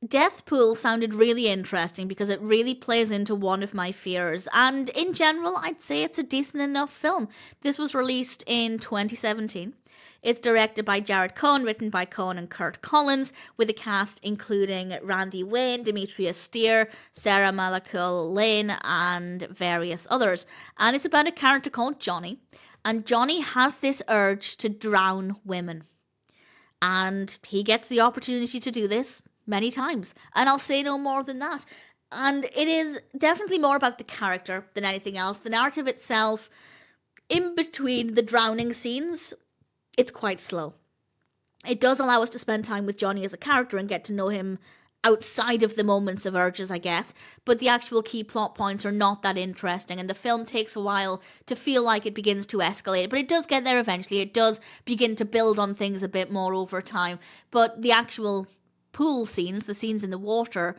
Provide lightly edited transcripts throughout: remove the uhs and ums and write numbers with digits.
Death Pool sounded really interesting because it really plays into one of my fears, and in general, I'd say it's a decent enough film. This was released in 2017. It's directed by Jared Cohn, written by Cohn and Kurt Collins, with a cast including Randy Wayne, Demetrius Stear, Sara Malakul, Lane, and various others. And it's about a character called Johnny, and Johnny has this urge to drown women. And he gets the opportunity to do this many times. And I'll say no more than that. And it is definitely more about the character than anything else. The narrative itself, in between the drowning scenes, it's quite slow. It does allow us to spend time with Johnny as a character and get to know him outside of the moments of urges, I guess, but the actual key plot points are not that interesting, and the film takes a while to feel like it begins to escalate, but it does get there eventually. It does begin to build on things a bit more over time, but the actual pool scenes, the scenes in the water,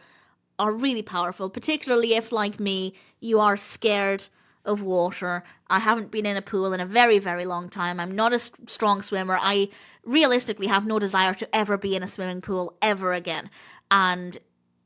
are really powerful, particularly if, like me, you are scared of water. I haven't been in a pool in a very, very long time. I'm not a strong swimmer. I realistically have no desire to ever be in a swimming pool ever again. And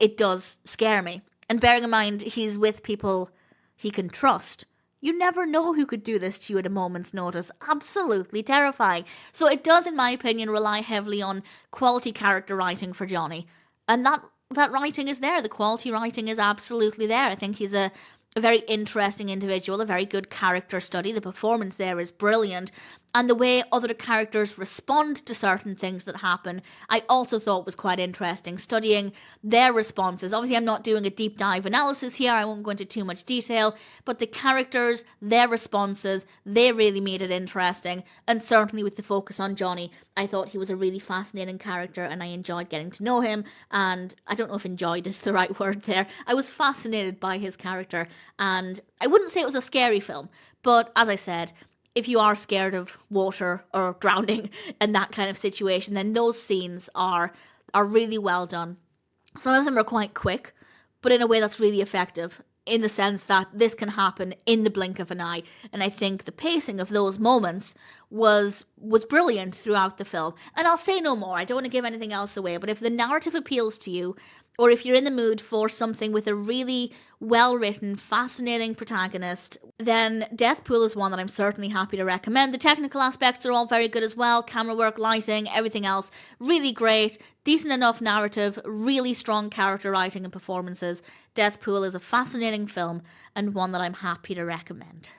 it does scare me. And bearing in mind, he's with people he can trust. You never know who could do this to you at a moment's notice. Absolutely terrifying. So it does, in my opinion, rely heavily on quality character writing for Johnny. And that writing is there. The quality writing is absolutely there. I think he's a very interesting individual, a very good character study. The performance there is brilliant. And the way other characters respond to certain things that happen, I also thought was quite interesting, studying their responses. Obviously, I'm not doing a deep dive analysis here, I won't go into too much detail, but the characters, their responses, they really made it interesting. And certainly with the focus on Johnny, I thought he was a really fascinating character and I enjoyed getting to know him. And I don't know if enjoyed is the right word there. I was fascinated by his character, and I wouldn't say it was a scary film, but as I said, if you are scared of water or drowning and that kind of situation, then those scenes are really well done. Some of them are quite quick, but in a way that's really effective, in the sense that this can happen in the blink of an eye. And I think the pacing of those moments was brilliant throughout the film. And I'll say no more, I don't want to give anything else away, but if the narrative appeals to you, or if you're in the mood for something with a really well-written, fascinating protagonist, then Death Pool is one that I'm certainly happy to recommend. The technical aspects are all very good as well. Camera work, lighting, everything else, really great. Decent enough narrative, really strong character writing and performances. Death Pool is a fascinating film and one that I'm happy to recommend.